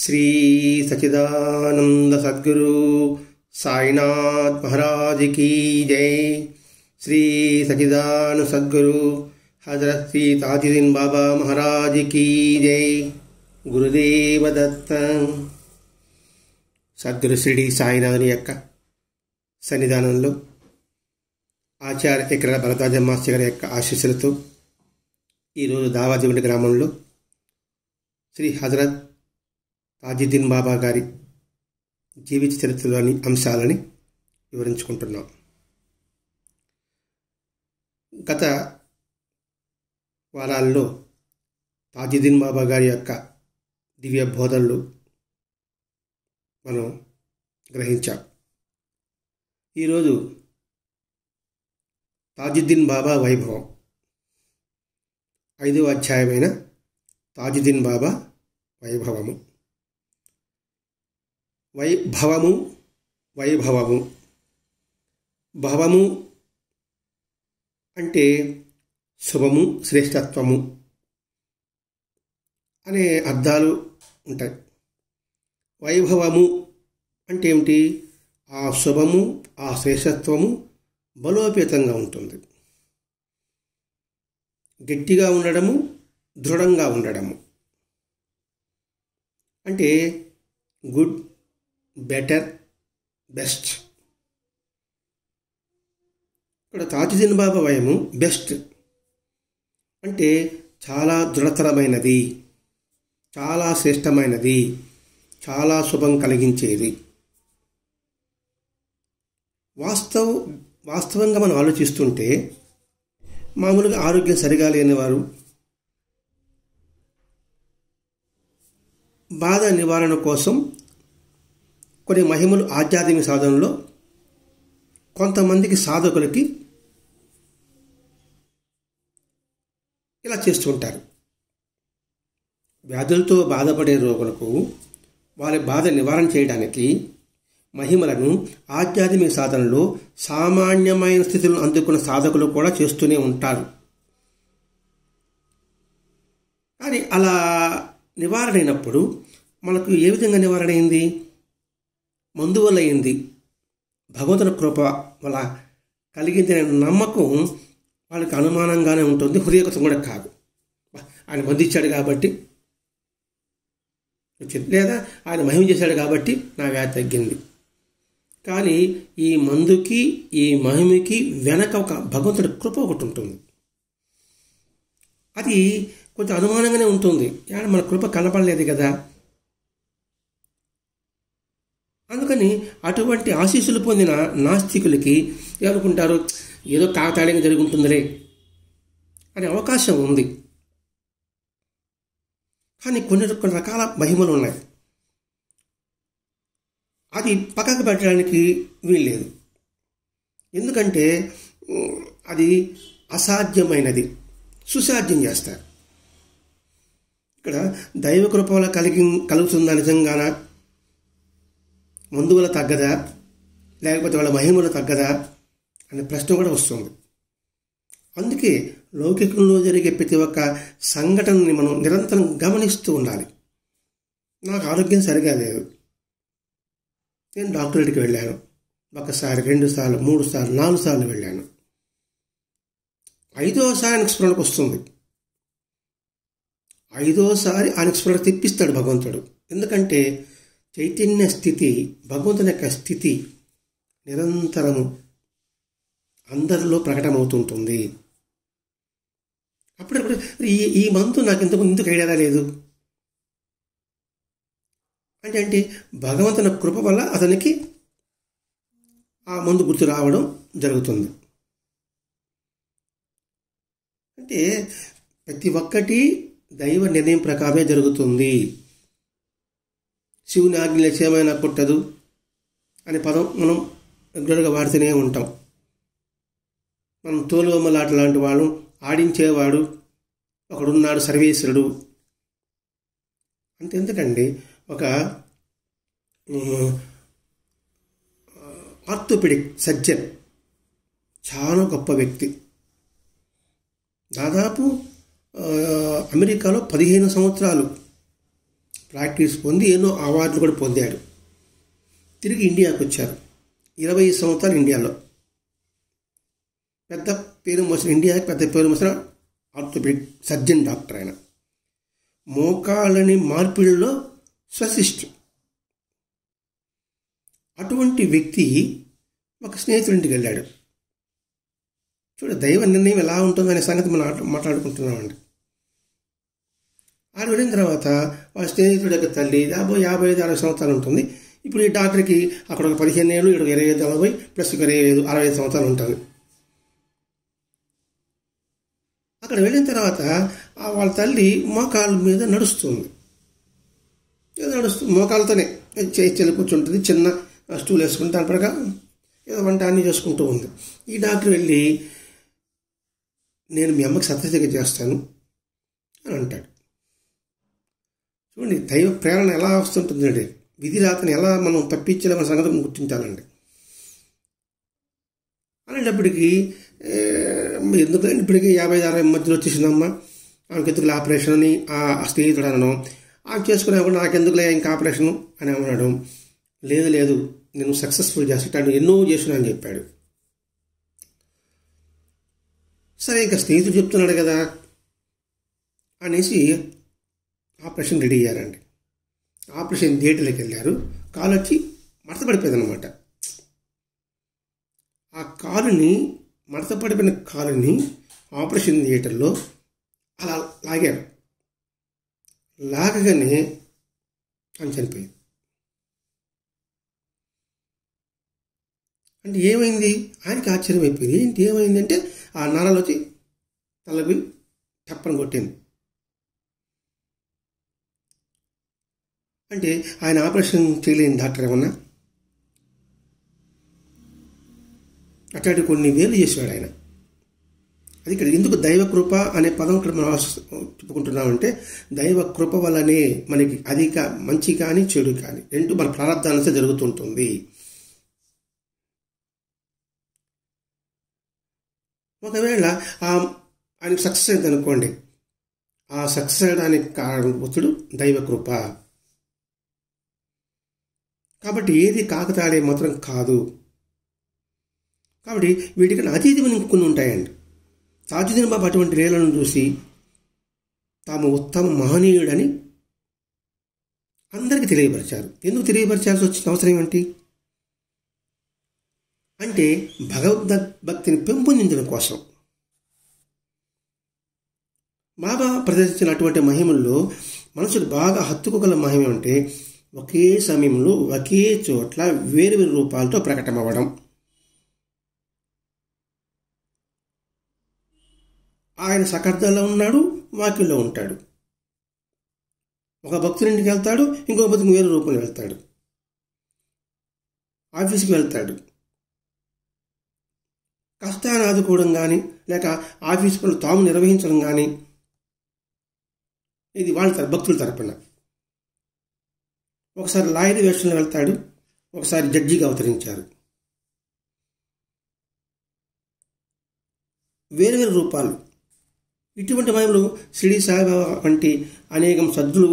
శ్రీ సచిదానంద సద్గురు సాయినాథ్ మహారాజ్ की जय। श्री सचिदानंद सद्गुरु हजरत श्री ताजुद्दीन बाबा महाराज की जय। గురుదేవ దత్త। సద్గురు షిరిడి సాయినాథుని యొక్క సన్నిధానంలో ఆచార్య ఎకరాల భరద్వాజ మాస్టర్ గారి యొక్క ఆశీస్సులతో ఈరోజు దావాదిగుంట గ్రామంలో శ్రీ హజరత్ తాజుద్దీన్ బాబా గారి జీవిత చరిత్రలోని అంశాలని వివరించుకుంటున్నాం। గత వారాల్లో తాజుద్దీన్ బాబా గారి యొక్క దివ్య బోధనలు మనం గ్రహించాం। ఈరోజు తాజుద్దీన్ బాబా వైభవం 5వ అధ్యాయమైన తాజుద్దీన్ బాబా వైభవము। వైభవము భవము అంటే శుభము, శ్రేష్టత్వము అనే అర్థాలు ఉంటాయి। వైభవము అంటే ఏమిటి? ఆ శుభము, ఆ శ్రేష్టత్వము బలోపేతంగా ఉంటుంది, గట్టిగా ఉండడము, దృఢంగా ఉండడము అంటే గుడ్, బెటర్, బెస్ట్। ఇక్కడ తాజుద్దీన్ బాబా వయము బెస్ట్ అంటే చాలా దృఢతరమైనది, చాలా శ్రేష్టమైనది, చాలా శుభం కలిగించేది। వాస్తవంగా మనం ఆలోచిస్తుంటే మామూలుగా ఆరోగ్యం సరిగా లేని వారు బాధ నివారణ కోసం కొన్ని మహిమలు ఆధ్యాత్మిక సాధనలో కొంతమందికి సాధకులకి ఇలా చేస్తూ ఉంటారు। వ్యాధులతో బాధపడే రోగులకు వారి బాధ నివారణ చేయడానికి మహిమలను ఆధ్యాత్మిక సాధనలో సామాన్యమైన స్థితులను అందుకున్న సాధకులు కూడా చేస్తూనే ఉంటారు। కానీ అలా నివారణ అయినప్పుడు మనకు ఏ విధంగా నివారణ అయింది? మందు వల్ల అయింది, భగవంతుని కృప వల్ల కలిగించిన నమ్మకం వాళ్ళకి అనుమానంగానే ఉంటుంది, హృదయగతం కూడా కాదు। ఆయన మందు ఇచ్చాడు కాబట్టి, లేదా ఆయన మహిమ చేశాడు కాబట్టి నా వ్యాధి తగ్గింది। కానీ ఈ మందుకి, ఈ మహిమకి వెనక ఒక భగవంతుడి కృప ఒకటి ఉంటుంది, అది కొంచెం అనుమానంగానే ఉంటుంది। మన కృప కనపడలేదు కదా, అందుకని అటువంటి ఆశీస్సులు పొందిన నాస్తికులకి ఏమనుకుంటారు, ఏదో కాకతాళీయంగా జరుగుతుందిలే అనే అవకాశం ఉంది। కానీ కొన్ని రకాల మహిమలు ఉన్నాయి, అది పక్కకు పెట్టడానికి వీల్లేదు। ఎందుకంటే అది అసాధ్యమైనది సుసాధ్యం చేస్తారు। ఇక్కడ దైవ కృప వల్ల కలుగుతుందా నిజంగానా, మందు వల్ల తగ్గదా, లేకపోతే వాళ్ళ మహిమలు తగ్గదా అనే ప్రశ్న కూడా వస్తుంది। అందుకే లౌకికంలో జరిగే ప్రతి ఒక్క సంఘటనని మనం నిరంతరం గమనిస్తూ ఉండాలి। నాకు ఆరోగ్యం సరిగా లేదు, నేను డాక్టర్ దగ్గరికి వెళ్ళాను, ఒకసారి, 2 సార్లు, 3 సార్లు, 4 సార్లు వెళ్ళాను, 5వసారి ఆయనకు స్మరణకు వస్తుంది, 5వసారి ఆయనకు స్మరణ తెప్పిస్తాడు భగవంతుడు। ఎందుకంటే చైతన్య స్థితి, భగవంతుని యొక్క స్థితి నిరంతరము అందరిలో ప్రకటమవుతుంటుంది। అప్పుడప్పుడు ఈ మంతు నాకు ఇంతకు ఐడియా లేదు అంటే భగవంతుని కృప వల్ల అతనికి ఆ మందు గుర్తు రావడం జరుగుతుంది। అంటే ప్రతి ఒక్కటి దైవ నిర్ణయం ప్రకారమే జరుగుతుంది। శివుని ఆజ్ఞ ఏమైనా పుట్టదు అనే పదం మనం రెగ్యులర్గా వాడుతూనే ఉంటాం। మనం తోలుబొమ్మలాట లాంటి వాడు, ఆడించేవాడు ఒకడున్నాడు, సర్వేశ్వరుడు అంటే ఎందుకండి, ఒక ఆర్థోపెడిక్ సర్జన్ చాలా గొప్ప వ్యక్తి, దాదాపు అమెరికాలో 15 సంవత్సరాలు ప్రాక్టీస్ పొంది ఎన్నో అవార్డులు కూడా పొందాడు. తిరిగి ఇండియాకు వచ్చారు. 20 సంవత్సరాలు ఇండియాలో పెద్ద పేరు మోసిన ఆర్థోపెడిక్ సర్జన్ డాక్టర్. ఆయన మోకాళ్ళని మార్పిడిలో స్పెషలిస్ట్. అటువంటి వ్యక్తి ఒక స్నేహితుడింటికి వెళ్ళాడు. దైవ నిర్ణయం ఎలా ఉంటుందనే సంగతి మనం మాట్లాడుకుంటున్నామండి. ఆడ వెళ్ళిన తర్వాత వాళ్ళ స్నేహితుడి యొక్క తల్లి 55-60 సంవత్సరాలు ఉంటుంది. ఇప్పుడు ఈ డాక్టర్కి అక్కడ ఒక 15 ఏళ్ళు, ఇక్కడ 25-40 ప్లస్ 25-65 సంవత్సరాలు ఉంటుంది. అక్కడ వెళ్ళిన తర్వాత వాళ్ళ తల్లి మోకాళ్ళ మీద నడుస్తుంది. మోకాళ్ళతోనే చెల్లి కూర్చుంటుంది. చిన్న స్టూల్ వేసుకుని దాని ప్రకారం ఏదో వంట అన్నీ చేసుకుంటూ ఉంది. ఈ డాక్టర్ వెళ్ళి, నేను మీ అమ్మకి సత్యశిఖ చేస్తాను అని అంటాడు. చూడండి, దైవ ప్రేరణ ఎలా వస్తుంటుందండి. విధి రాతని ఎలా మనం తప్పించలేమన్న సంగతి గుర్తించాలండి. అనేటప్పటికీ ఎందుకు ఇప్పటికీ 50-60 మధ్యలో వచ్చేసిందమ్మా, ఆమెకి ఎందుకులే ఆపరేషన్ అని ఆ స్నేహితుడు అనడం. ఆమె చేసుకునేప్పుడు నాకెందుకులే ఇంకా ఆపరేషను అని అన్నాడు. లేదు నేను సక్సెస్ఫుల్ చేస్తాను, ఎన్నో చేస్తున్నా అని చెప్పాడు. సరే, ఇంకా స్నేహితుడు చెప్తున్నాడు కదా అనేసి ఆపరేషన్ రెడీ అయ్యారండి. ఆపరేషన్ థియేటర్లోకి వెళ్ళారు. కాలు వచ్చి మడతపడిపోయిందనమాట. ఆ మడతపడిపోయిన కాలుని ఆపరేషన్ థియేటర్లో అలా లాగారు. లాగగానే అని చనిపోయింది. అంటే ఏమైంది? ఆయనకి ఆశ్చర్యం అయిపోయింది. ఏంటి ఏమైందంటే ఆ నరాలు వచ్చి తలపి చప్పని కొట్టింది. అంటే ఆయన ఆపరేషన్ చేయలేని డాక్టర్ ఏమన్నా? అట్లాంటి కొన్ని వేలు చేసేవాడు ఆయన. అది ఇక్కడ ఎందుకు దైవకృప అనే పదం ఇక్కడ మనం చెప్పుకుంటున్నామంటే, దైవకృప వల్లనే మనకి అది మంచి కానీ చెడు కానీ రెండు మన ప్రారంధానంతో జరుగుతుంటుంది. ఒకవేళ ఆయనకు సక్సెస్ అయింది అనుకోండి, ఆ సక్సెస్ అయ్యడానికి కారణభూతుడు దైవకృప. కాబట్టి ఏది కాకతాళే మాత్రం కాదు. కాబట్టి వీటికి అతీతమైన కొన్ని ఉంటాయండి. తాజుద్దీన్ బాబా అటువంటి లీలను చూసి తాము ఉత్తమ మహనీయుడని అందరికీ తెలియపరిచారు. ఎందుకు తెలియపరచాల్సి వచ్చిన అవసరం ఏంటి అంటే, భగవద్భక్తిని పెంపొందించడం కోసం. బాబా ప్రదర్శించినటువంటి మహిమల్లో మనసుకు బాగా హత్తుకోగల మహిమ అంటే, ఒకే సమయంలో ఒకే చోట్ల వేరు రూపాలతో ప్రకటమవ్వడం. ఆయన సకర్దాలో ఉన్నాడు, వాక్యంలో ఉంటాడు. ఒక భక్తుడింటికి వెళ్తాడు, ఇంకో భక్తునికి వేరే రూపంలో వెళ్తాడు. ఆఫీస్కి వెళ్తాడు, కష్టాన్ని ఆదుకోవడం కానీ లేక ఆఫీస్ పనులు తాము నిర్వహించడం కానీ, ఇది వాళ్ళ భక్తుల తరపున. ఒకసారి లాయర్ వేషంలో వెళ్తాడు, ఒకసారి జడ్జిగా అవతరించారు. వేరు రూపాలు. ఇటువంటి మహిమలు షిరిడి సాయిబాబా వంటి అనేకం సద్గులు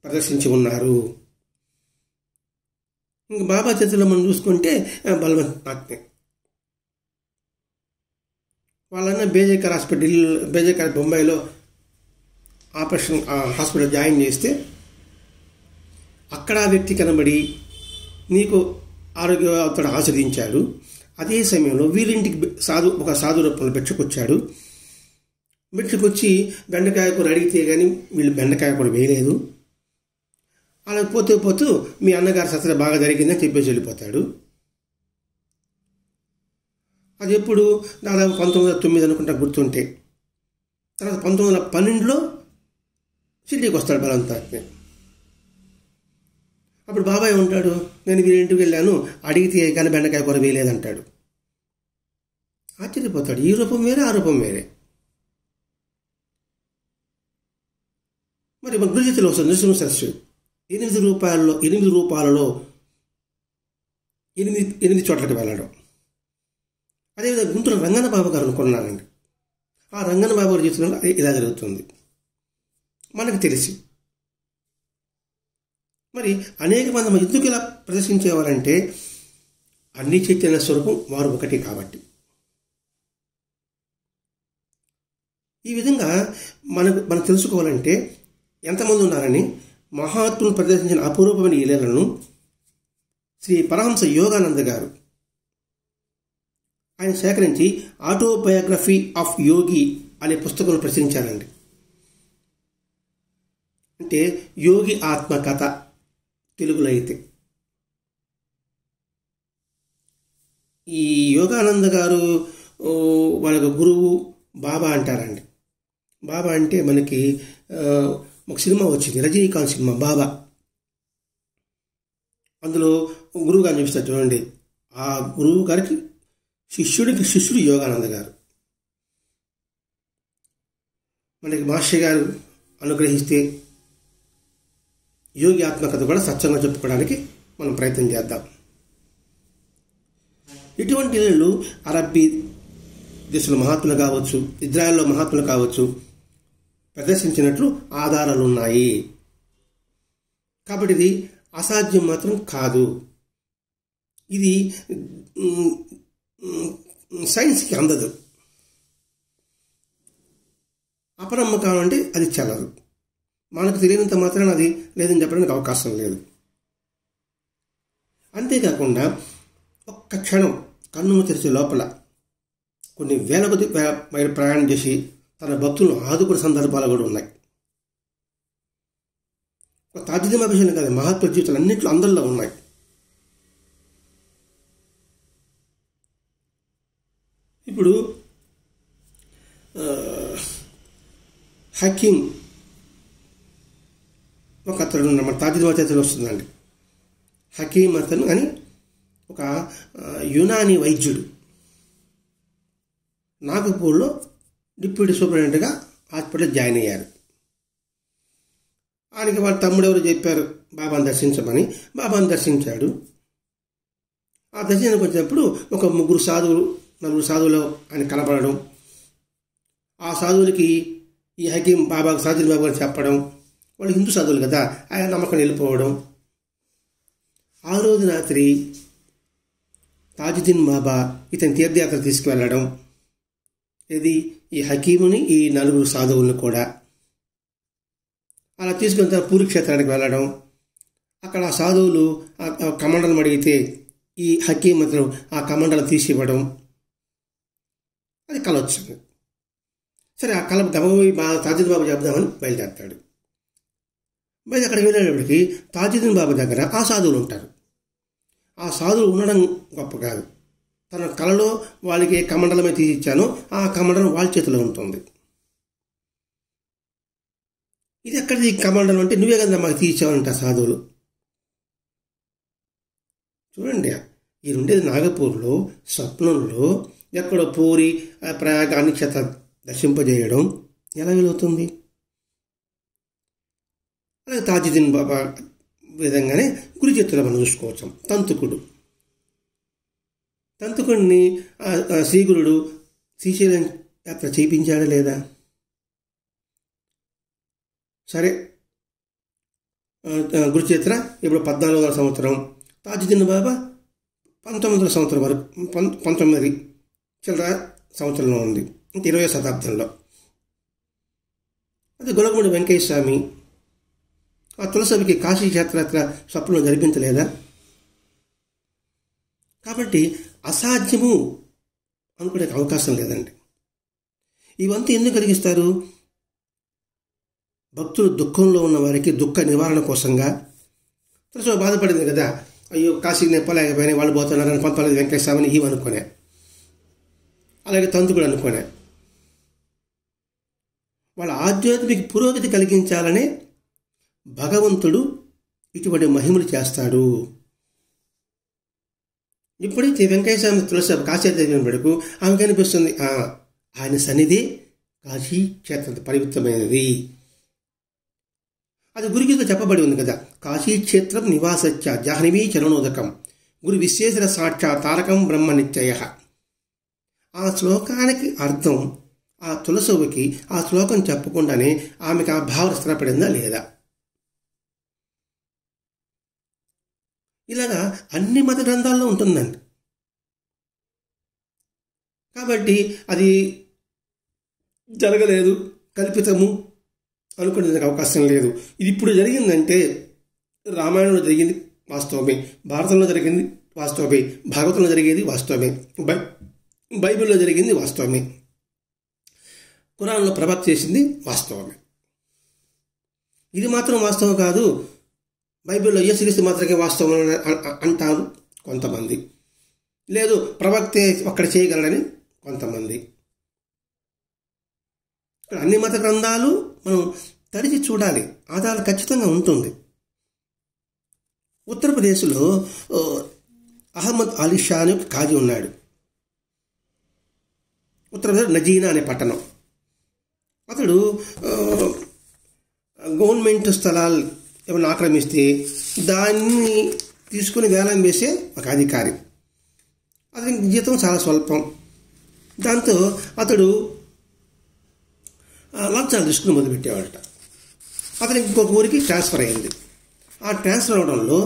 ప్రదర్శించి ఉన్నారు. ఇంక బాబా చరిత్రలో మనం చూసుకుంటే బలవంత్ నాథ్నే వాళ్ళన్న బేజేకర్ బొంబాయిలో ఆపరేషన్ హాస్పిటల్ జాయిన్ చేస్తే అక్కడ ఆ వ్యక్తి కనబడి నీకు ఆరోగ్య అతడు ఆస్వాదించాడు. అదే సమయంలో వీరింటికి ఒక సాధు రూపంలో పెట్టుకొచ్చాడు. పెట్టుకొచ్చి బెండకాయ కూర అడిగితే కానీ వీళ్ళు బెండకాయ కూర వేయలేదు. అలా పోతూ మీ అన్నగారి సత్ర బాగా జరిగిందని చెప్పేసి వెళ్ళిపోతాడు. అది ఎప్పుడు దాదాపు 1909 అనుకుంటా గుర్తుంటే. తర్వాత 1912లో షిరిడీకి వస్తాడు బలవంతాత్మే. అప్పుడు బాబాయ్ ఉంటాడు, నేను వీరింటికి వెళ్ళాను, అడిగితే కానీ బెండకాయ కూర వేయలేదంటాడు. ఆశ్చర్యపోతాడు. ఈ రూపం వేరే, ఆ రూపం వేరే. మరి గురుజీతులో వస్తుంది నృసింహ సరస్సు 8 రూపాలలో 8 చోట్లకి వెళ్ళడం. అదేవిధంగా గుంటూరు రంగన్న బాబు గారు అనుకున్నానండి. ఆ రంగన్న బాబు గారి జీవితంలో ఇలా జరుగుతుంది మనకు తెలిసి. మరి అనేక మంది ఎందుకు ఇలా ప్రదర్శించేవారంటే అన్ని చైతన్య స్వరూపం వారు ఒకటి కాబట్టి. ఈ విధంగా మనం తెలుసుకోవాలంటే ఎంతమంది ఉన్నారని మహాత్ములు ప్రదర్శించిన అపూర్వమైన లీలలను శ్రీ పరమహంస యోగానంద గారు ఆయన సేకరించి ఆటోబయోగ్రఫీ ఆఫ్ యోగి అనే పుస్తకంలో ప్రచురించారండి. అంటే యోగి ఆత్మకథ తెలుగులో అయితే. ఈ యోగానంద గారు వాళ్ళ గురువు బాబా అంటారండి. బాబా అంటే మనకి ఒక సినిమా వచ్చింది, రజనీకాంత్ సినిమా బాబా. అందులో గురువు గారిని చూపిస్తారు చూడండి. ఆ గురువు గారికి శిష్యుడు యోగానంద గారు. మనకి మాస్టర్ గారు అనుగ్రహిస్తే యోగి ఆత్మకథ కూడా సత్సంగా చెప్పుకోవడానికి మనం ప్రయత్నం చేద్దాం. ఇటువంటి ఇళ్ళు అరబ్బీ దేశంలో మహాత్ములు కావచ్చు, ఇజ్రాయెల్లో మహాత్ములు కావచ్చు ప్రదర్శించినట్లు ఆధారాలు ఉన్నాయి. కాబట్టి ఇది అసాధ్యం మాత్రం కాదు. ఇది సైన్స్కి అందదు. అపనమ్మకం అంటే అది చెల్లదు. మనకు తెలియనంత మాత్రం అది లేదని చెప్పడానికి అవకాశం లేదు. అంతేకాకుండా ఒక్క క్షణం కన్ను తెరిచే లోపల కొన్ని వేల కొద్ది మైలు ప్రయాణం చేసి తన భక్తులను ఆదుకునే సందర్భాలు కూడా ఉన్నాయి. తాజుదీన్ అభిషేకం కాదు, మహాత్మ జీవితాలు అన్నింటిలో అందరిలో ఉన్నాయి. ఇప్పుడు హకీం ఒక అతడు మన తాజుదీన్ చరిత్రలో వస్తుందండి. హకీం అతను అని ఒక యునానీ వైద్యుడు నాగపూర్లో డిప్యూటీ సూపరింటెండెంట్గా హాస్పిటల్ జాయిన్ అయ్యారు. ఆయనకి వాళ్ళ తమ్ముడు ఎవరు చెప్పారు బాబాను దర్శించమని. బాబాను దర్శించాడు. ఆ దర్శనానికి వచ్చినప్పుడు ఒక 4 సాధువులు ఆయన కనపడడం, ఆ సాధువులకి ఈ హకీం బాబాకు సాధువులు బాబా అని చెప్పడం, వాళ్ళు హిందూ సాధువులు కదా ఆయన నమ్మకం వెళ్ళిపోవడం. ఆ రోజు రాత్రి తాజుద్దీన్ బాబా ఇతని తీర్థయాత్ర తీసుకువెళ్ళడం, ఇది ఈ హకీముని ఈ 4 సాధువులను కూడా అలా తీసుకుని పూరి క్షేత్రానికి వెళ్ళడం. అక్కడ ఆ సాధువులు కమండలం అడిగితే ఈ హకీం అతను ఆ కమండలం తీసి ఇవ్వడం, అది కళ వచ్చింది. సరే ఆ కళ గమపోయి తాజుద్దీన్ బాబా చెప్దామని బయలుదేరతాడు. అక్కడికి వెళ్ళేటప్పటికి తాజుద్దీన్ బాబా దగ్గర ఆ సాధువులు ఉంటారు. ఆ సాధువులు ఉండడం గొప్ప కాదు, తన కళలో వాళ్ళకి ఏ కమండలమే తీసి ఇచ్చానో ఆ కమండలం వాళ్ళ చేతిలో ఉంటుంది. ఇది ఎక్కడిది కమండలం అంటే నువ్వే కదా మాకు తీర్చావంట సాధువులు. చూడండి, ఈ ఉండేది నాగపూర్లో స్వప్నంలో ఎక్కడో పూరి ప్రయాగ అన్ని క్షేత్ర దర్శింపజేయడం ఎలా వీలవుతుంది? అలాగే తాజుద్దీన్ బాబా విధంగానే గురి చేతుల్లో మనం చూసుకోవచ్చు. తంతుకుడిని శ్రీగురుడు శ్రీశైలం యాత్ర చేయించాడా లేదా? సరే, గురుచరిత్ర ఇప్పుడు 14వ సంవత్సరం, తాజుద్దీన్ బాబా 19వ సంవత్సరం వరకు 19 చిల్లర సంవత్సరంలో ఉంది, 20వ శతాబ్దంలో. అది గొలగముడి వెంకయ్య స్వామి ఆ తులసవికి కాశీ క్షేత్రయాత్ర స్వప్నం జరిపించలేదా? కాబట్టి అసాధ్యము అనుకునే అవకాశం లేదండి. ఇవంతా ఎందుకు కలిగిస్తారు? భక్తులు దుఃఖంలో ఉన్న వారికి దుఃఖ నివారణ కోసంగా. తులసి బాధపడింది కదా, అయ్యో కాశీకి నెప్పలేకపోయినా వాళ్ళు పోతున్నారని 19 వెంకయ్య స్వామిని ఇవి అనుకునే, అలాగే తంతుకుడు అనుకునే. వాళ్ళ ఆధ్యాత్మిక పురోగతి కలిగించాలనే భగవంతుడు ఇటువంటి మహిమలు చేస్తాడు. ఇప్పుడైతే వెంకయ్య స్వామి తులసి కాశీ పెడుకు ఆమెకు అనిపిస్తుంది ఆయన సన్నిధి కాశీ క్షేత్రం పరిమితమైనది. అది గురుగీత చెప్పబడి ఉంది కదా, కాశీ క్షేత్రం నివాసచ్చ జాహ్నవీ చరణోదకం గురు విశ్వేశ్వర సాక్షాత్ తారకం బ్రహ్మ నిత్యయ. ఆ శ్లోకానికి అర్థం ఆ తులసవ్వకి ఆ శ్లోకం చెప్పకుండానే ఆమెకు ఆ భావన స్థిరపడిందా లేదా? ఇలాగా అన్ని మత గ్రంథాల్లో ఉంటుందండి. కాబట్టి అది జరగలేదు, కల్పితము అనుకునేందుకు అవకాశం లేదు. ఇది ఇప్పుడు జరిగిందంటే రామాయణంలో జరిగింది వాస్తవమే, భారతంలో జరిగింది వాస్తవమే, భాగవతంలో జరిగేది వాస్తవమే, బైబిల్లో జరిగింది వాస్తవమే, ఖురాన్లో ప్రభావితం చేసింది వాస్తవమే. ఇది మాత్రం వాస్తవం కాదు, బైబిల్లో యేసుక్రీస్తు మాత్రమే వాస్తవం అంటారు కొంతమంది, లేదు ప్రవక్తే ఒక్కడ చేయగలడని కొంతమంది. ఇక్కడ అన్ని మత గ్రంథాలు మనం తడిచి చూడాలి, ఆధారాలు ఖచ్చితంగా ఉంటుంది. ఉత్తరప్రదేశ్లో అహ్మద్ అలీ షా అని ఒక ఖాజీ ఉన్నాడు. ఉత్తరప్రదేశ్ నజీనా అనే పట్టణం. అతడు గవర్నమెంట్ స్థలాలు ఏమైనా ఆక్రమిస్తే దాన్ని తీసుకుని వేలం వేసే ఒక అధికారి. అతనికి జీతం చాలా స్వల్పం. దాంతో అతడు లంచాలు తీసుకుని మొదలుపెట్టేవాడట. అతనికి ఇంకొక ఊరికి ట్రాన్స్ఫర్ అయింది. ఆ ట్రాన్స్ఫర్ అవడంలో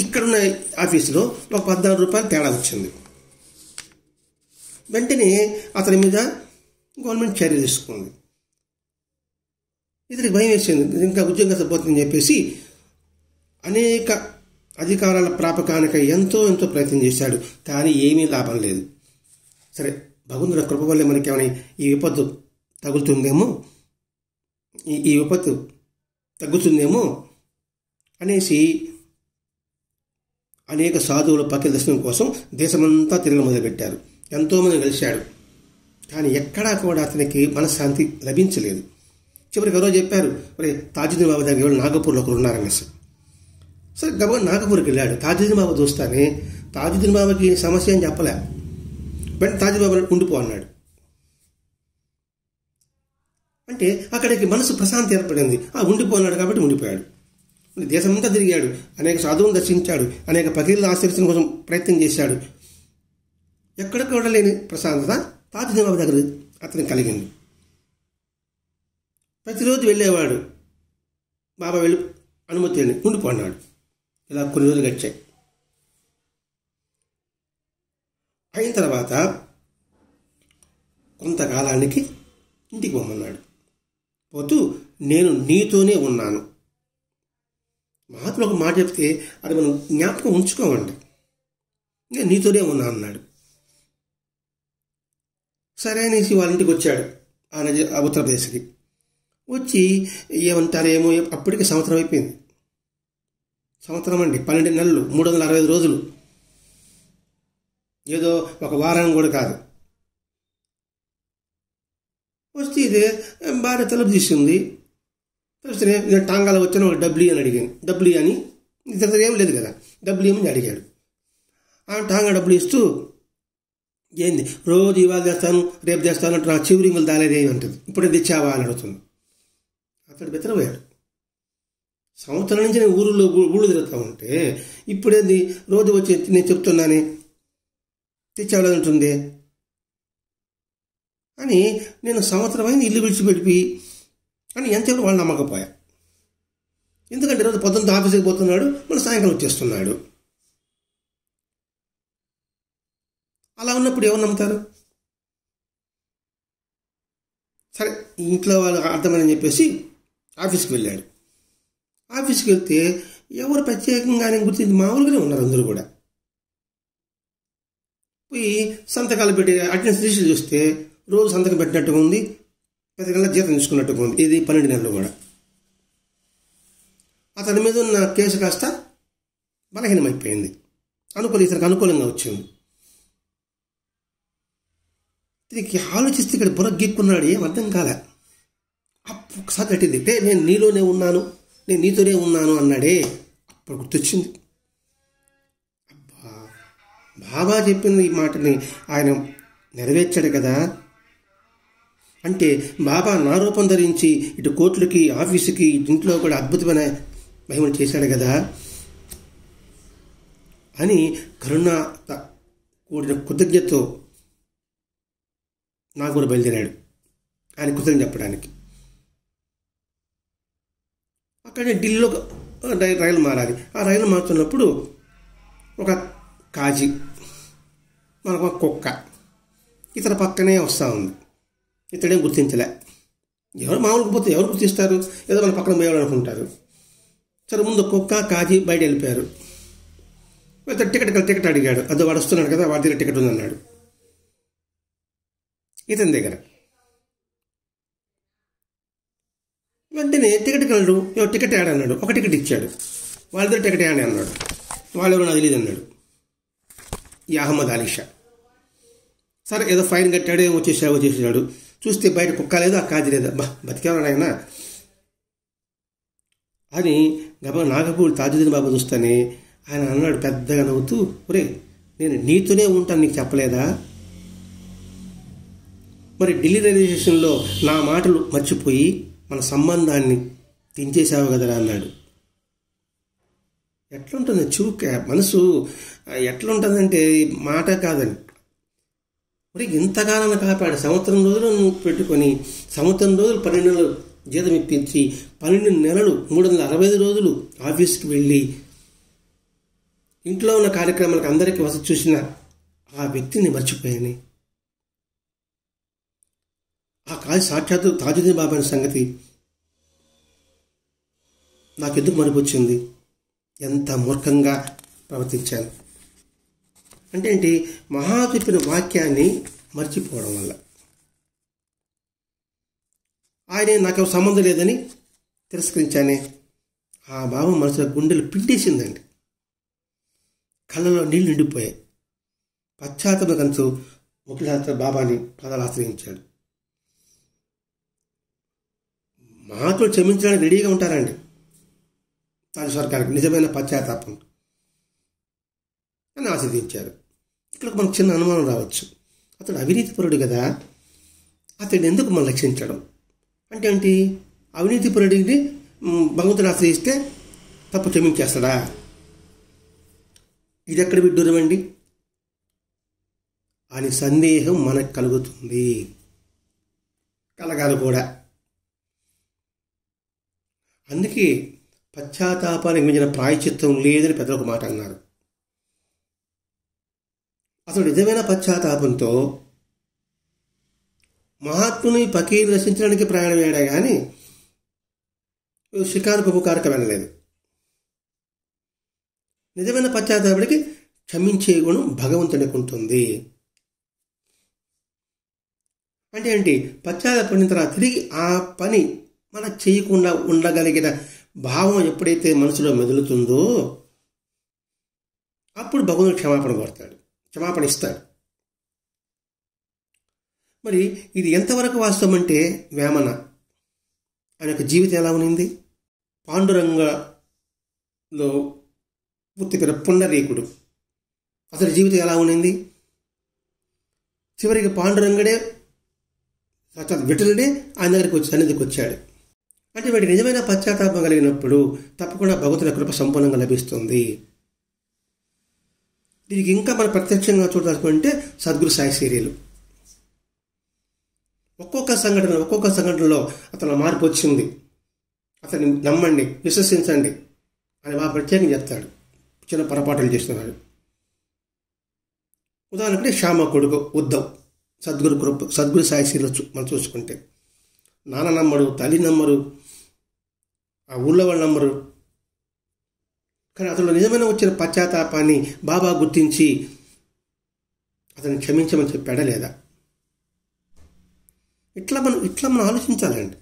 ఇక్కడున్న ఆఫీసులో ఒక 14 రూపాయలు తేడా వచ్చింది. వెంటనే అతని మీద గవర్నమెంట్ చర్య తీసుకుంది. ఇతనికి భయం వేసింది, ఇంకా ఉద్యోగం సరిపోతుందని చెప్పేసి అనేక అధికారాల ప్రాపకానికి ఎంతో ప్రయత్నం చేశాడు. కానీ ఏమీ లాభం లేదు. సరే, భగవంతుడి కృప వల్ల మనకి ఏమైనా ఈ విపత్తు తగులుతుందేమో, ఈ విపత్తు తగ్గుతుందేమో అనేసి అనేక సాధువుల పక్కన దర్శనం కోసం దేశమంతా తిరగ మొదలుపెట్టారు. ఎంతోమంది కలిశాడు. కానీ ఎక్కడా కూడా అతనికి మనశ్శాంతి లభించలేదు. చివరికి ఎవరో చెప్పారు, మరి తాజుద్దీన్ బాబా దగ్గర నాగపూర్లో ఒకరు ఉన్నారనేసి. సరే గబా నాగపూర్కి వెళ్ళాడు. తాజుద్దీన్ బాబా చూస్తానే తాజుద్దీన్ బాబాకి సమస్య అని చెప్పలే. వెంటనే తాజుద్దీన్ బాబా ఉండిపో అన్నాడు. అంటే అక్కడికి మనసు ప్రశాంతి ఏర్పడింది. ఉండిపోన్నాడు కాబట్టి ఉండిపోయాడు. దేశమంతా తిరిగాడు, అనేక సాధువులను దర్శించాడు, అనేక పకీర్లను ఆశ్రయించడం కోసం ప్రయత్నం చేశాడు. ఎక్కడెక్కడ లేని ప్రశాంతత తాజుద్దీన్ బాబా దగ్గర అతనికి కలిగింది. ప్రతిరోజు వెళ్ళేవాడు. బాబా వెళ్ళి అనుమతి ఉండిపోన్నాడు. ఇలా కొన్ని రోజులు గడిచాయి. అయిన తర్వాత కొంతకాలానికి ఇంటికి పోమన్నాడు. పోతూ నేను నీతోనే ఉన్నాను. మహాత్ములు ఒక మాట చెప్తే అది మనం జ్ఞాపకం ఉంచుకోమండి. నేను నీతోనే ఉన్నాను అన్నాడు. సరే అనేసి వాళ్ళ ఇంటికి వచ్చాడు. ఆ ఉత్తరప్రదేశ్కి వచ్చి ఏమంటారేమో, అప్పటికి సంవత్సరం అయిపోయింది. సంవత్సరం అండి, 12 నెలలు, 365 రోజులు, ఏదో ఒక వారం కూడా కాదు. వస్తే ఇదే భార్య తలుపు తీసింది. తెలిస్తే నేను టాంగాలో వచ్చాను, ఒక డబ్ల్యూ అని అడిగాను. డబ్ల్యూ అని ఇతర ఏం లేదు కదా, డబ్ల్యూ అని అడిగాడు. ఆ టాంగా డబ్బులు ఇస్తూ ఏంది రోజు ఇవాళ చేస్తాను రేపు చేస్తాను అంటే నా చివరింగులు దాలేదేమి అంటుంది. ఇప్పుడే తెచ్చావా అని అడుగుతుంది. అతడు బెత్తరపోయాడు. సంవత్సరం నుంచి నేను ఊళ్ళు తిరుగుతూ ఉంటే ఇప్పుడేంది రోజు వచ్చి నేను చెప్తున్నానే తెచ్చావలేదంటుంది అని నేను సంవత్సరమైంది ఇల్లు విడిచిపెట్టి అని ఎంతసేపు వాళ్ళు నమ్మకపోయా. ఎందుకంటే ఈరోజు పొద్దున్న ఆఫీస్కి పోతున్నాడు, మళ్ళీ సాయంకాలం వచ్చేస్తున్నాడు. అలా ఉన్నప్పుడు ఎవరు నమ్ముతారు? సరే, ఇంట్లో వాళ్ళు అర్థమని చెప్పేసి ఆఫీస్కి వెళ్ళాడు. ఆఫీస్కి వెళ్తే ఎవరు ప్రత్యేకంగానే గుర్తించి మామూలుగానే ఉన్నారు. అందరూ కూడా పోయి సంతకాలు పెట్టి అటెండెన్స్ రిజిస్టర్ చూస్తే రోజు సంతకం పెట్టినట్టుగా ఉంది, 10 గంటల జీతం తీసుకున్నట్టుగా ఉంది. ఇది 12 నెలలు కూడా. అతని మీద ఉన్న కేసు కాస్త బలహీనమైపోయింది. ఇతనికి అనుకూలంగా వచ్చింది. దీనికి ఆలోచిస్తే ఇక్కడ బుర్ర గీక్కున్నాడు, ఏం అర్థం కాలే. ఒకసారి కట్టింది, నేను నీలోనే ఉన్నాను, నేను నీతోనే ఉన్నాను అన్నాడే. అప్పుడు గుర్తొచ్చింది, అబ్బా బాబా చెప్పింది ఈ మాటని ఆయన నెరవేర్చాడు కదా. అంటే బాబా నా రూపం ధరించి ఇటు కోర్టులకి ఆఫీసుకి ఇంట్లో కూడా అద్భుతమైన మహిమను చేశాడు కదా అని కరుణ కూడిన కృతజ్ఞతతో నాకు కూడా బయలుదేరాడు ఆయన కృతజ్ఞత చెప్పడానికి. అక్కడే ఢిల్లీలో రైలు మారాలి. ఆ రైలు మారుతున్నప్పుడు ఒక కాజీ, మనకు ఒక కుక్క ఇతర పక్కనే వస్తూ ఉంది. ఇతడేం గుర్తించలే. ఎవరు మామూలుగా పోతే ఎవరు గుర్తిస్తారు? ఏదో మన పక్కన పోయాడు అనుకుంటారు. సరే, ముందు కుక్క కాజీ బయట వెళ్ళిపోయారు. ఇతడు టికెట్ అడిగాడు. అది వాడు వస్తున్నాడు కదా, వాడి దగ్గర టికెట్ ఉందన్నాడు. ఇతని దగ్గర వెంటనే టికెట్ కలడు. టికెట్ యాడ్ అన్నాడు. ఒక టికెట్ ఇచ్చాడు. వాళ్ళ దగ్గర టికెట్ యాడ్ అన్నాడు. వాళ్ళెవరో నాకు తెలియదు అన్నాడు ఈ అహ్మద్ అలీ షా. సరే, ఏదో ఫైన్ కట్టాడు, వచ్చేసాడు. చూస్తే బయట కుక్క లేదు, ఆ కాజీ లేదు. బతికేవాడు ఆయన అని నాగపూడి తాజుద్దీన్ బాబు చూస్తేనే ఆయన అన్నాడు పెద్దగా నవ్వుతూ, ఒరే, నేను నీతోనే ఉంటాను, నీకు చెప్పలేదా? మరి ఢిల్లీ రైల్వే స్టేషన్లో నా మాటలు మర్చిపోయి మన సంబంధాన్ని తెంచేసావు కదరా అన్నాడు. ఎట్లుంటుంది మనసు, ఎట్లుంటుందంటే మాట కాదని. మరి ఇంతకాలం కాపాడు, సంవత్సరం రోజులు నువ్వు పెట్టుకొని, సంవత్సరం రోజులు 12 నెలలు జీతం ఇప్పించి, 12 నెలలు 365 రోజులు ఆఫీస్కి వెళ్ళి ఇంట్లో ఉన్న కార్యక్రమాలకు అందరికీ వసతి చూసిన ఆ వ్యక్తిని మర్చిపోయాను. ఆ కాజీ సాక్షాత్తు తాజుద్దీన్ బాబా అనే సంగతి నాకెందుకు మరిపొచ్చింది? ఎంత మూర్ఖంగా ప్రవర్తించాను అంటే ఏంటి? మహా చెప్పిన వాక్యాన్ని మర్చిపోవడం వల్ల. ఆయన నాకేమో సంబంధం లేదని తిరస్కరించానే. ఆ భావం మనసులో గుండెలు పిండేసిందండి. కళ్ళలో నీళ్లు నిండిపోయాయి. పశ్చాత్తాపంతో ముఖ్యశాస్త్ర బాబాని పదాలు ఆశ్రయించాడు. మహాత్ములు క్షమించడానికి రెడీగా ఉంటారండి తాజు సర్కార్కి, నిజమైన పశ్చాత్తాపం అని ఆశీర్వదించారు. ఇక్కడ మనకు చిన్న అనుమానం రావచ్చు. అతడు అవినీతిపరుడు కదా, అతడు ఎందుకు మనం లక్షించడం అంటే ఏంటి? అవినీతిపరుడిని భగవంతుని ఆశ్రయిస్తే తప్పు క్షమించేస్తాడా? ఇది ఎక్కడ విడ్డూరమండి అని సందేహం మనకు కలుగుతుంది. కలగాలి కూడా. అందుకే పశ్చాత్తాపానికి మించిన ప్రాయశ్చిత్తం లేదని పెద్దలు ఒక మాట అన్నారు. అసలు నిజమైన పశ్చాత్తాపంతో మహాత్ముని పకీరు రచించడానికి ప్రయాణం అయ్యాడే కానీ షికారుకు పుకారుకు వెళ్ళలేదు. నిజమైన పశ్చాత్తాపడికి క్షమించే గుణం భగవంతునికి ఉంటుంది. అంటే ఏంటి? పశ్చాత్తాపడిన తర్వాత తిరిగి ఆ పని మనం చేయకుండా ఉండగలిగిన భావం ఎప్పుడైతే మనసులో మెదులుతుందో అప్పుడు భగవంతుడు క్షమాపణ ఇస్తాడు. మరి ఇది ఎంతవరకు వాస్తవం అంటే, వేమన ఆయన యొక్క జీవితం ఎలా ఉన్నింది? పాండురంగలో పుత్తికర పుండరీకుడు అతని జీవితం ఎలా ఉన్నింది? చివరికి పాండురంగడే విఠలుడే ఆయన దగ్గరికి సన్నిధికి వచ్చాడు. అంటే వాడి నిజమైన పశ్చాత్తాపం కలిగినప్పుడు తప్పకుండా భగవంతుని కృప సంపూర్ణంగా లభిస్తుంది. దీనికి ఇంకా మనం ప్రత్యక్షంగా చూడాలనుకుంటే సద్గురు సాయి సీరియల్. ఒక్కొక్క సంఘటనలో అతను మార్పు వచ్చింది, అతన్ని నమ్మండి, విశ్వసించండి అని బాగా ప్రత్యేకంగా చెప్తాడు. చిన్న పొరపాటులు చేస్తున్నాడు. ఉదాహరణకి శ్యామ కొడుకు ఉద్ధవ్ సద్గురు సాయి సీరియల్ మనం చూసుకుంటే నాన్న నమ్మడు, తల్లి నమ్మరు, ఆ ఊళ్ళో వాళ్ళు నమ్మరు. కానీ అతను నిజమైన వచ్చిన పశ్చాత్తాపాన్ని బాబా గుర్తించి అతన్ని క్షమించమని చెప్పాడా లేదా? ఇట్లా మనం ఆలోచించాలండి.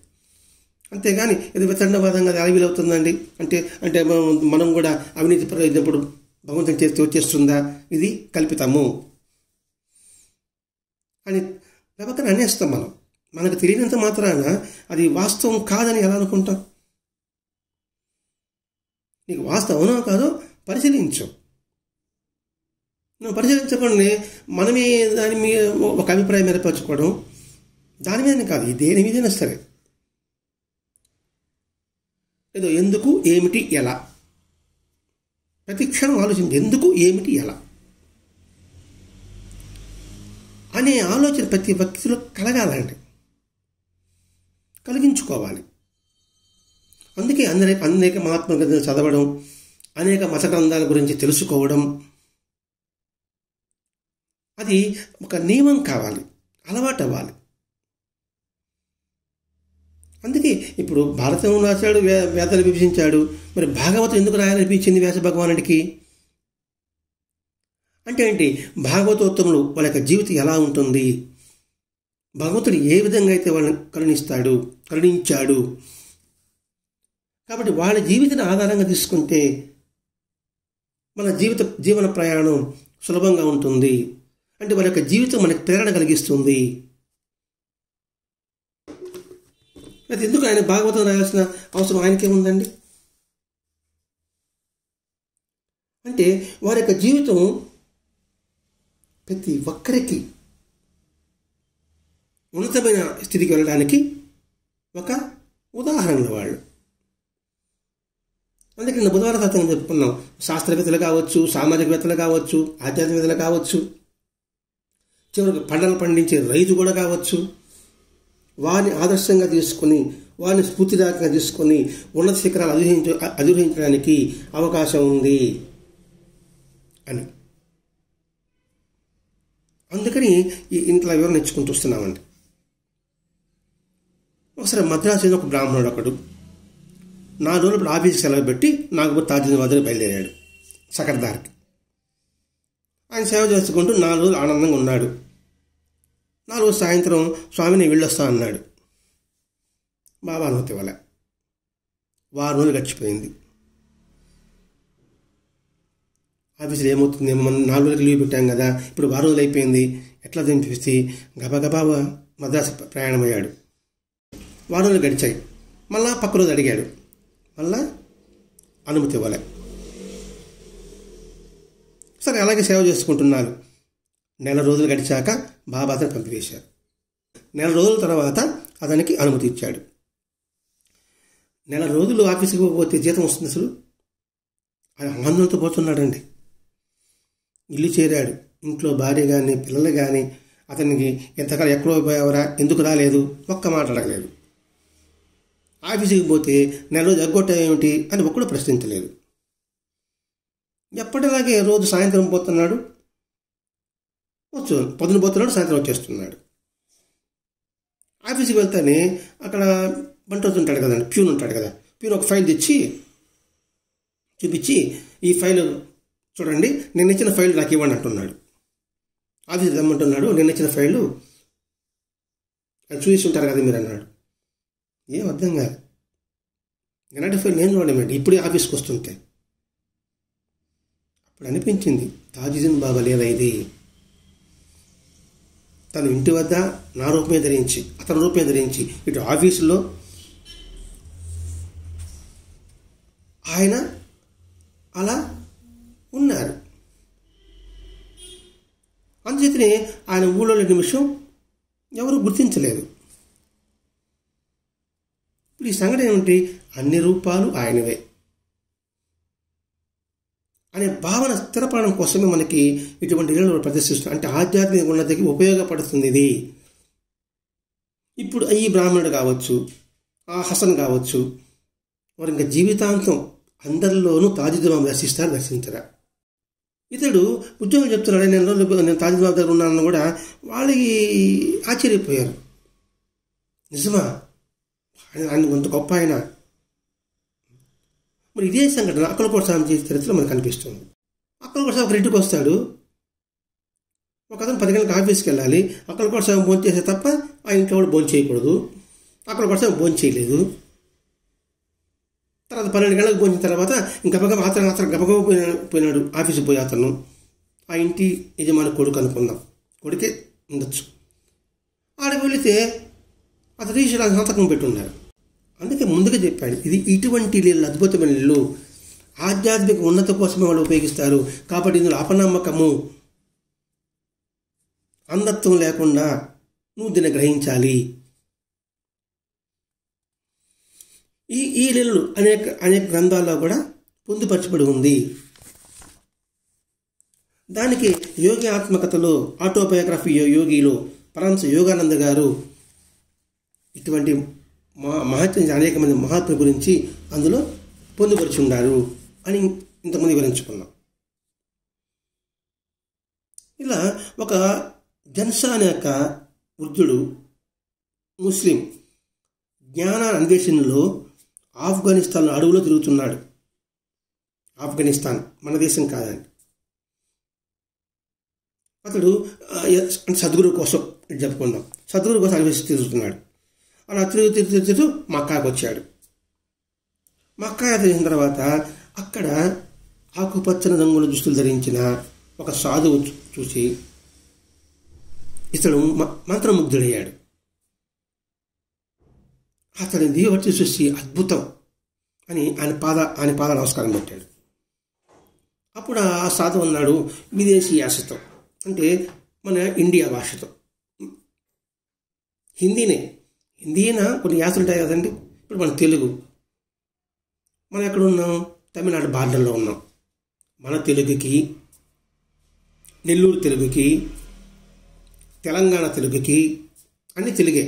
అంతేగాని ఇది వితండవాదంగా అది వీలవుతుందండి అంటే మనం కూడా అవినీతి పరైనప్పుడు భగవంతుని చేస్తే వచ్చేస్తుందా? ఇది కల్పితము అని గబక్కన అనేస్తాం. మనకు తెలియనంత మాత్రాన అది వాస్తవం కాదని ఎలా అనుకుంటాం? నీకు వాస్తవమో కాదో పరిశీలించు. నువ్వు పరిశీలించకుండా మనమే దాని మీద ఒక అభిప్రాయం ఏర్పరచుకోవడం, దాని మీదనే కాదు, దేని మీదైనా సరే ఏదో ఎందుకు, ఏమిటి, ఎలా ప్రతి క్షణం ఆలోచించి ఎందుకు, ఏమిటి, ఎలా అనే ఆలోచన ప్రతి వ్యక్తిలో కలగాలండి, కలిగించుకోవాలి. అందుకే అనేక మహాత్మ గ్రంథాలు చదవడం, అనేక మత గ్రంథాల గురించి తెలుసుకోవడం, అది ఒక నియమం కావాలి, అలవాటు అవ్వాలి. అందుకే ఇప్పుడు భారతం రాశాడు, వేదాలు విభజించాడు. మరి భాగవతం ఎందుకు రాయాలనిపించింది వ్యాస భగవానుడికి? అంటే ఏంటి? భాగవతోత్తములు వాళ్ళ యొక్క జీవితం ఎలా ఉంటుంది, భగవంతుడు ఏ విధంగా అయితే వాళ్ళని కరుణించాడు. కాబట్టి వాళ్ళ జీవితాన్ని ఆధారంగా తీసుకుంటే మన జీవన ప్రయాణం సులభంగా ఉంటుంది. అంటే వాళ్ళ యొక్క జీవితం మనకు ప్రేరణ కలిగిస్తుంది. అయితే ఎందుకు ఆయన భాగవతం రాయాల్సిన అవసరం ఆయనకే ఉందండి? అంటే వారి యొక్క జీవితం ప్రతి ఒక్కరికి ఉన్నతమైన స్థితికి వెళ్ళడానికి ఒక ఉదాహరణ వాళ్ళు. అందుకే నేను బుధవారం శాతం చెప్పుకున్నాం. శాస్త్రవేత్తలు కావచ్చు, సామాజికవేత్తలు కావచ్చు, ఆధ్యాత్మికవేత్తలు కావచ్చు, చివరికి పంటలు పండించే రైతు కూడా కావచ్చు, వారిని ఆదర్శంగా తీసుకొని, వారిని స్ఫూర్తిదాయకంగా తీసుకొని ఉన్నత శిఖరాలు అధిరోహించడానికి అవకాశం ఉంది అని. అందుకని ఈ ఇంట్లో వివరణ ఇచ్చుకుంటూ వస్తున్నామండి. ఒకసారి మద్రాసులో ఒక బ్రాహ్మణుడు ఒకడు 4 రోజులు ఆఫీస్కి సెలవు పెట్టి నాగపూర్ తాజీవాదకు బయలుదేరాడు సకర్దార్కి. ఆయన సేవ చేసుకుంటూ 4 రోజులు ఆనందంగా ఉన్నాడు. 4 రోజులు సాయంత్రం స్వామిని వెళ్ళొస్తా అన్నాడు. బాబా అనుమతి వల్ల 6 రోజులు గడిచిపోయింది. ఆఫీసులో ఏమవుతుంది, మనం 4 రోజులకి లీవ్ పెట్టాం కదా, ఇప్పుడు 6 రోజులు అయిపోయింది, ఎట్లా దింపిస్తే గబగబా మద్రాసు ప్రయాణమయ్యాడు. 6 రోజులు గడిచాయి. మళ్ళా పక్క రోజు అడిగాడు, మళ్ళా అనుమతి ఇవ్వలే. సరే అలాగే సేవ చేసుకుంటున్నారు. 1 నెల రోజులు గడిచాక బాబా అతను పంపివేశారు. 1 నెల రోజుల తర్వాత అతనికి అనుమతి ఇచ్చాడు. 1 నెల రోజులు ఆఫీస్కి పోతే జీతం వస్తుంది అసలు? ఆయన ఆనందంతో పోతున్నాడండి. ఇల్లు చేరాడు. ఇంట్లో భార్య కానీ పిల్లలు కానీ అతనికి ఎంతకాలం ఎక్కడో పోయావరా, ఎందుకు రాలేదు, ఒక్క మాట అడగలేదు. ఆఫీసుకి పోతే 1 నెల రోజు ఎగ్గొట్టాయేమిటి అని ఒక్కడు ప్రశ్నించలేదు. ఎప్పటిలాగే రోజు సాయంత్రం పోతున్నాడు, పొద్దున పోతున్నాడు, సాయంత్రం వచ్చేస్తున్నాడు. ఆఫీస్కి వెళ్తానే అక్కడ బంటోతు ఉంటాడు కదండి, ప్యూన్ ఉంటాడు కదా, ప్యూన్ ఒక ఫైల్ తెచ్చి చూపించి, ఈ ఫైల్ చూడండి, నేను ఇచ్చిన ఫైల్ నాకు ఇవ్వండి అంటున్నాడు. ఆఫీస్కి రమ్మంటున్నాడు, నేను ఇచ్చిన ఫైలు అది చూసి ఉంటారు కదా మీరు అన్నాడు. ఏం అర్థం కాదు. ఎలాంటి ఫైల్ నేను చూడలేమండి ఇప్పుడే ఆఫీస్కి వస్తుంటే. అప్పుడు అనిపించింది, తాజుద్దీన్ బాబా లేదా ఇది? తను ఇంటి వద్ద నా రూపమే ధరించి, అతని రూపమే ధరించి, ఇటు ఆఫీసులో ఆయన అలా ఉన్నారు. అందుచేతనే ఆయన ఊళ్ళో లేని విషయం ఎవరు గుర్తించలేదు. ఇప్పుడు ఈ సంఘటన ఏమిటి? అన్ని రూపాలు ఆయనవే అనే భావన స్థిరపడడం కోసమే మనకి ఇటువంటి ఇళ్లను ప్రదర్శిస్తుంది. అంటే ఆధ్యాత్మిక ఉన్నతికి ఉపయోగపడుతుంది ఇది. ఇప్పుడు ఈ బ్రాహ్మణుడు కావచ్చు, ఆ హసన్ కావచ్చు, వారు ఇంకా జీవితాంతం అందరిలోనూ తాజుద్దీన్ దర్శించరా. ఇతడు ఉద్యోగం చెప్తున్నాడు, నేను తాజుద్దీన్ దగ్గర ఉన్నానని కూడా వాళ్ళకి ఆశ్చర్యపోయారు. నిజమా? ఆయన కొంత గొప్ప ఆయన. మరి ఇదే సంఘటన అక్కలకోట స్వామి చరిత్రలో మనకు కనిపిస్తుంది. అక్కలకోట స్వామి ఒక ఇంటికి వస్తాడు. ఒక అతను 10 గంటలకు ఆఫీస్కి వెళ్ళాలి. అక్కలకోట స్వామి భోజనం చేస్తే తప్ప ఆ ఇంట్లో కూడా భోజనం చేయకూడదు. అక్కలకోట స్వామి భోజనం చేయలేదు. తర్వాత 12 గంటలకు భోజనం తర్వాత గబగబా అతను గబగబా పోయినాడు ఆఫీస్కి పోయి. అతను ఆ ఇంటి యజమాని కొడుకు అనుకుందాం, కొడుకే ఉండొచ్చు. ఆడికి వెళితే అతను రిజిస్టర్ సంతకం పెట్టున్నారు. అందుకే ముందుగా చెప్పాడు, ఇది ఇటువంటి ఇళ్ళు అద్భుతమైన ఇల్లు, ఆధ్యాత్మిక ఉన్నత కోసమే వాళ్ళు ఉపయోగిస్తారు. కాబట్టి ఇందులో అపనమ్మకము, అంధత్వం లేకుండా నువ్వు దీన్ని గ్రహించాలి. ఈ ఇళ్ళు అనేక గ్రంథాల్లో కూడా పొందుపరచబడి ఉంది. దానికి యోగి ఆత్మకథలో, ఆటోబయోగ్రఫీ యోగిలో పరమహంస యోగానంద గారు ఇటువంటి మహత్వం అనేక మంది మహాత్ముల గురించి అందులో పొందుపరిచి ఉన్నారు అని ఇంతకుముందు వివరించుకున్నాం. ఇలా ఒక జన్సా అనే ఒక వృద్ధుడు ముస్లిం జ్ఞాన అన్వేషణలో ఆఫ్ఘనిస్తాన్ అడవులో తిరుగుతున్నాడు. ఆఫ్ఘనిస్తాన్ మన దేశం కాదండి. అతడు సద్గురు కోసం చెప్పుకుందాం, సద్గురు కోసం అన్వేషిస్తూ తిరుగుతున్నాడు. అలా తిరుగుతూ మక్కాకు వచ్చాడు. మక్కా చేసిన తర్వాత అక్కడ ఆకుపచ్చని రంగుల దుస్తులు ధరించిన ఒక సాధువు చూసి ఇతడు మంత్రముగ్ధుడయ్యాడు. అతని దీవటి చూసి అద్భుతం అని ఆయన పాద నమస్కారం పెట్టాడు. అప్పుడు ఆ సాధువు అన్నాడు విదేశీ యాసతో, అంటే మన ఇండియా భాషతో, హిందీ అయినా కొన్ని యాసలు ఉంటాయి కదండి. ఇప్పుడు మన తెలుగు, మనం ఎక్కడ ఉన్నాం, తమిళనాడు బార్డర్లో ఉన్నాం. మన తెలుగుకి, నెల్లూరు తెలుగుకి, తెలంగాణ తెలుగుకి అన్ని తెలుగే.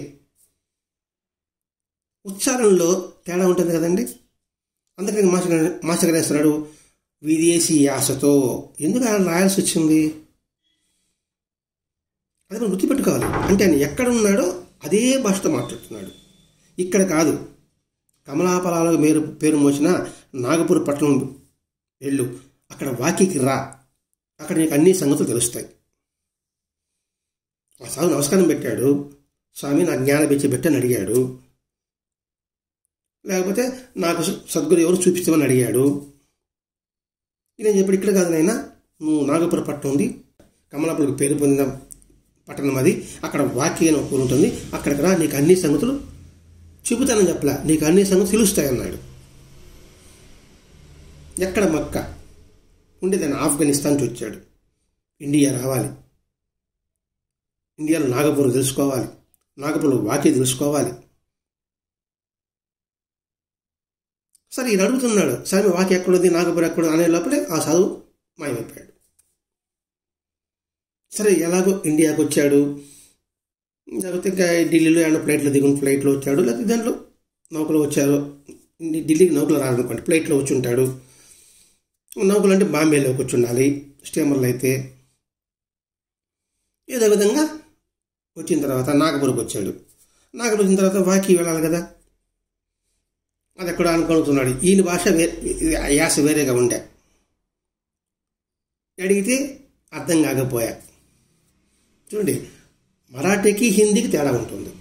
ఉచ్చారణలో తేడా ఉంటుంది కదండి. అందుకని మాస్టర్ వేస్తున్నాడు విదేశీ యాసతో. ఎందుకు ఆయన రాయాల్సి వచ్చింది? అది మనం గుర్తుపెట్టుకోవాలి. అంటే ఆయన ఎక్కడ ఉన్నాడో అదే భాషతో మాట్లాడుతున్నాడు. ఇక్కడ కాదు, కమలాపలాలకు పేరు మోసిన నాగపూర్ పట్టణం వెళ్ళు, అక్కడ వాకికి రా, అక్కడ నీకు అన్ని సంగతులు తెలుస్తాయి. ఆ సాగు నమస్కారం పెట్టాడు. స్వామి నాకు జ్ఞాన బిచ్చ పెట్టని అడిగాడు. లేకపోతే నాకు సద్గురు ఎవరు చూపిస్తామని అడిగాడు. నేను చెప్పాడు ఇక్కడ కాదు నాయనా, నువ్వు నాగపుర పట్టణం ఉంది, కమలాపురికి పేరు పొందిన పట్టణం అది, అక్కడ వాక్య అని ఒక ఉంటుంది, అక్కడికి రా, నీకు అన్ని సంగతులు చూపుతానని చెప్పలా, నీకు అన్ని సంగతులు తెలుస్తాయి అన్నాడు. ఎక్కడ మక్కా ఉండేదాన్ని ఆఫ్ఘనిస్తాన్కి వచ్చాడు. ఇండియా రావాలి, ఇండియాలో నాగపూర్ తెలుసుకోవాలి, నాగపూర్లో వాక్య తెలుసుకోవాలి. సరే ఇది అడుగుతున్నాడు, సరే వాక్య ఎక్కడుంది, నాగపూర్ ఎక్కడుంది అనే లోపలే ఆ సాధువు మాయమైపోయాడు. సరే ఎలాగో ఇండియాకు వచ్చాడు. లేకపోతే ఇంకా ఢిల్లీలో ఏమన్నా ఫ్లైట్లో వచ్చాడు, లేకపోతే దాంట్లో నౌకలు వచ్చారు. ఢిల్లీకి నౌకలు రాదనుకోండి, ఫ్లైట్లో వచ్చి ఉంటాడు. నౌకలు అంటే బాంబేలోకి వచ్చి ఉండాలి, స్టీమర్లు అయితే. ఏదో విధంగా వచ్చిన తర్వాత నాగపూర్కి వచ్చాడు. నాగపూర్ వచ్చిన తర్వాత వాకి వెళ్ళాలి కదా, అది ఎక్కడ అనుకుంటున్నాడు. ఈయన భాష యాస వేరేగా ఉండే, అడిగితే అర్థం కాకపోయా. చూడండి, మరాఠీకి హిందీకి తేడా ఉంటుంది.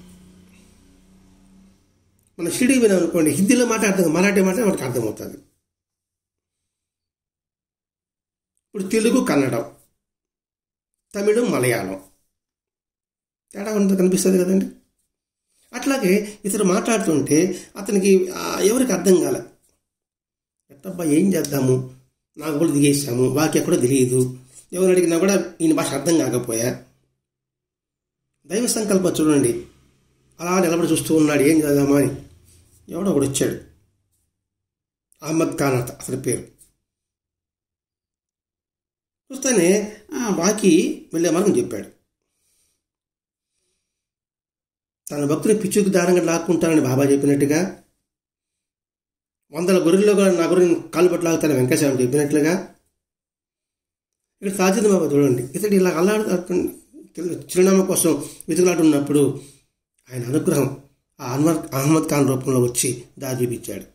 మన షిరిడీకి పోయినాం అనుకోండి, హిందీలో మాట్లాడతాం, మరాఠీ మాట్లాడి మనకు అర్థమవుతుంది. ఇప్పుడు తెలుగు కన్నడం, తమిళం మలయాళం తేడా ఉంటుంది, కనిపిస్తుంది కదండి. అట్లాగే ఇతడు మాట్లాడుతుంటే అతనికి ఎవరికి అర్థం కాలే. ఎట్టబ్బా ఏం చేద్దాము, నాకు కూడా దిగేసాము, వాకి ఎక్కడో తెలియదు, ఎవరు అడిగినా కూడా ఈయన భాష అర్థం కాకపోయా. దైవ సంకల్పం చూడండి, అలా నిలబడి చూస్తూ ఉన్నాడు, ఏం చేద్దామా అని. ఎవడో ఒకడు వచ్చాడు, అహ్మద్ ఖాన్ అతని పేరు. చూస్తేనే వాకి వెళ్ళే మార్గం చెప్పాడు. తన భక్తుని పిచ్చుకు దారంగా లాక్కుంటానని బాబా చెప్పినట్టుగా, 100 గొర్రెల్లో కూడా నా గొర్రెని కాలు పట్టు లాగుతాను వెంకటేశ్వరం చెప్పినట్లుగా, ఇక్కడ తాజుద్దీన్ బాబా చూడండి, ఇతడు ఇలా అల్లాడు చిరునామా కోసం వెతుకులాడున్నప్పుడు ఆయన అనుగ్రహం ఆ అహ్మద్ ఖాన్ రూపంలో వచ్చి దారి చూపించాడు.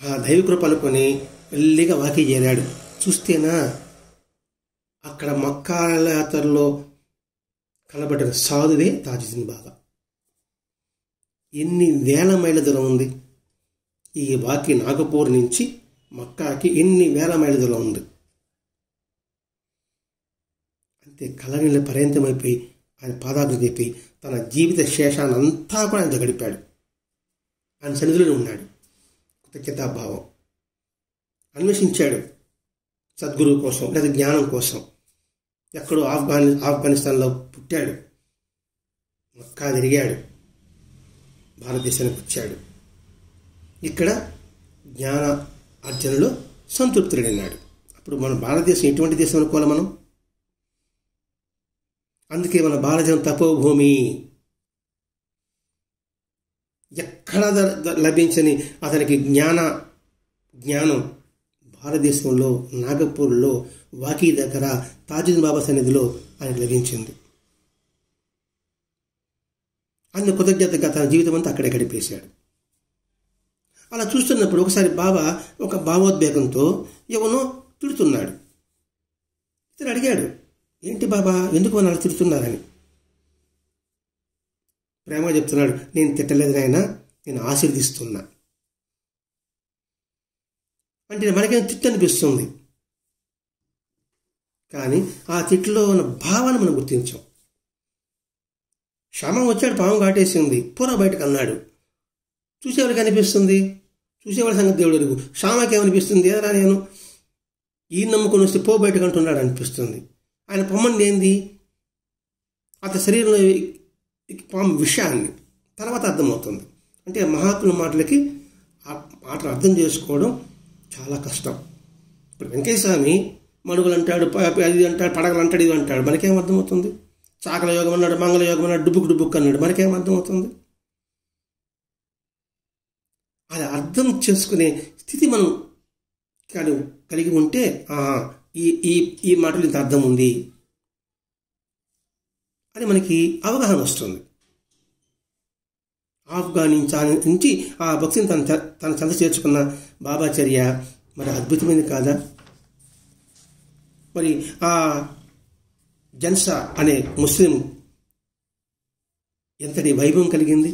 ఆ దైవకృప అనుకొని మెల్లిగా వాకి చేరాడు. చూస్తేనా అక్కడ మక్కా యాత్రలో కనబడిన సాధువే తాజుద్దీన్ బాబా. ఎన్ని వేల మైళ్ళ దూరం ఉంది ఈ వాకి, నాగపూర్ నుంచి మక్కాకి ఎన్ని వేల మైళ్ళ దూరం ఉంది. అంతే కలనీళ్ళ పర్యంతమైపోయి ఆయన పాదాలు చెప్పి తన జీవిత శేషాన్ని అంతా కూడా ఆయన గడిపాడు. ఆయన సన్నిధిలో ఉన్నాడు. కృతజ్ఞతాభావం అన్వేషించాడు సద్గురువు కోసం లేదా జ్ఞానం కోసం. ఎక్కడో ఆఫ్ఘనిస్తాన్లో పుట్టాడు, మక్కా తిరిగాడు, భారతదేశానికి వచ్చాడు. ఇక్కడ జ్ఞాన అర్జనలో సంతృప్తుడైనాడు. అప్పుడు మన భారతదేశం ఎటువంటి దేశం అనుకోవాలి మనం? అందుకే మన భారతదేశం తపోభూమి. ఎక్కడ లభించని అతనికి జ్ఞానం భారతదేశంలో నాగపూర్లో వాకీ దగ్గర తాజుద్దీన్ బాబా సన్నిధిలో ఆయన లభించింది. ఆయన కృతజ్ఞతగా తన జీవితం అంతా అక్కడే గడిపేశాడు. అలా చూస్తున్నప్పుడు ఒకసారి బాబా ఒక భావోద్వేగంతో ఎవనో తిడుతున్నాడు. ఇతను అడిగాడు, ఏంటి బాబా, ఎందుకు వాళ్ళు అలా తిడుతున్నారని. ప్రేమగా చెప్తున్నాడు, నేను తిట్టలేదు నాయనా, నేను ఆశీర్దిస్తున్నా. అంటే మనకేం తిట్టు అనిపిస్తుంది, కానీ ఆ తిట్టులో ఉన్న భావాన్ని మనం గుర్తించాం. శ్యామం వచ్చాడు, పాము కాటేసింది, పూర్వ బయటకు అన్నాడు. చూసేవాడికి అనిపిస్తుంది, చూసేవాడి సంగతి దేవుడు ఎరుగు. శ్యామకి ఏమనిపిస్తుంది, ఏదైనా నేను ఈ నమ్ముకొని వస్తే పో బయటకు అంటున్నాడు అనిపిస్తుంది. ఆయన పొమ్మంది ఏంది, అతని శరీరంలో పాము విషయాన్ని తర్వాత అర్థమవుతుంది. అంటే మహాత్ముల మాటలకి ఆ మాటలు అర్థం చేసుకోవడం చాలా కష్టం. ఇప్పుడు వెంకటస్వామి మడుగులు అంటాడు, అది అంటాడు, పడగలు అంటాడు, ఇది అంటాడు, మనకేం అర్థమవుతుంది. చాకల యోగం అన్నాడు, మంగళ యోగం అన్నాడు, డుబ్బుకు అన్నాడు, మనకేం అర్థమవుతుంది. అది అర్థం చేసుకునే స్థితి మనం కలిగి ఉంటే ఈ మాటలు ఇంత అర్థం ఉంది అని మనకి అవగాహన వస్తుంది. ఆఫ్ఘనిస్తాన్ నుంచి ఆ భక్తిని తన చెంత చేర్చుకున్న బాబాచర్య మరి అద్భుతమైనది కాదా. మరి ఆ జన్సా అనే ముస్లిం ఎంతటి వైభవం కలిగింది.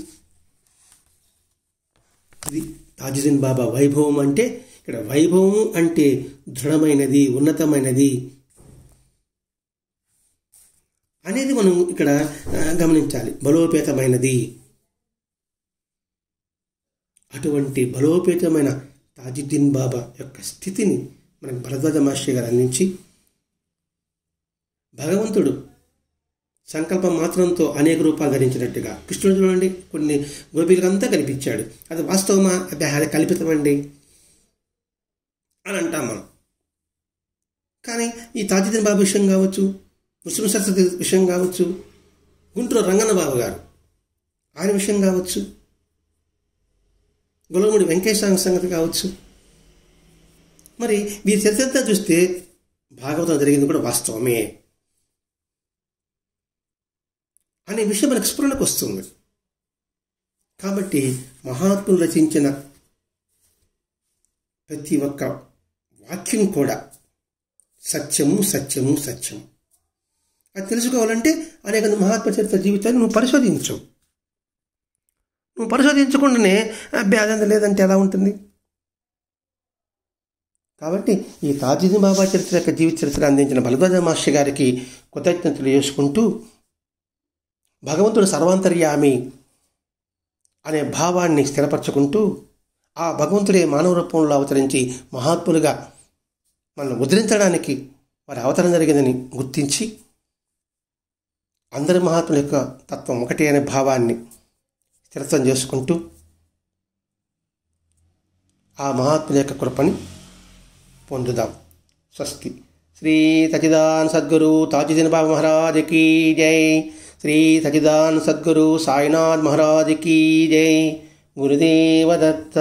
ఇది తాజుద్దీన్ బాబా వైభవం. అంటే ఇక్కడ వైభవం అంటే దృఢమైనది, ఉన్నతమైనది అనేది మనం ఇక్కడ గమనించాలి. బలోపేతమైనది. అటువంటి బలోపేతమైన తాజుద్దీన్ బాబా యొక్క స్థితిని మనకు భరద్వాజ మాస్టర్ గారు అందించి, భగవంతుడు సంకల్పం మాత్రంతో అనేక రూపాలు ధరించినట్టుగా కృష్ణుడు చూడండి కొన్ని గోపికలంతా కనిపించాడు. అది వాస్తవమా, అది కల్పితమండి అని అంటాం మనం. కానీ ఈ తాజుద్దీన్ బాబా విషయం కావచ్చు, ముస్లిం సరస్వతి విషయం కావచ్చు, గుంటూరు రంగన్న బాబు గారు ఆయన విషయం కావచ్చు, గొల్లమూడి వెంకటేశ్వర సంగతి కావచ్చు, మరి వీరి చరిత్ర చూస్తే భాగవతం జరిగింది కూడా వాస్తవమే అనే విషయం మనకు స్ఫురణకు వస్తుంది. కాబట్టి మహాత్ములు రచించిన ప్రతి ఒక్క వాక్యం కూడా సత్యము సత్యము సత్యము. అది తెలుసుకోవాలంటే అనేక మహాత్మ చరిత్ర జీవితాన్ని నువ్వు పరిశోధించు. నువ్వు పరిశోధించకుండానే అదంతా లేదంటే ఎలా ఉంటుంది. కాబట్టి ఈ తాజుద్దీన్ బాబా చరిత్ర యొక్క జీవిత చరిత్ర అందించిన భరద్వాజ మాస్టర్ గారికి కృతజ్ఞతలు చేసుకుంటూ, భగవంతుడు సర్వాంతర్యామి అనే భావాన్ని స్థిరపరచుకుంటూ, ఆ భగవంతుడే మానవ రూపంలో అవతరించి మహాత్ములుగా మనం ఉద్ధరించడానికి వారి అవతరణ జరిగిందని గుర్తించి, అందరి మహాత్ముల యొక్క తత్వం ఒకటి అనే భావాన్ని స్థిరత్వం చేసుకుంటూ, ఆ మహాత్ముల యొక్క కృపని పొందుదాం. స్వస్తి. శ్రీ సచ్చిదానంద సద్గురు తాజుద్దీన్ బాబా మహారాజ్ కీ జై. శ్రీ సచ్చిదానంద సద్గురు సాయినాథ్ మహారాజ్ కీ జై. గురుదేవ దత్త.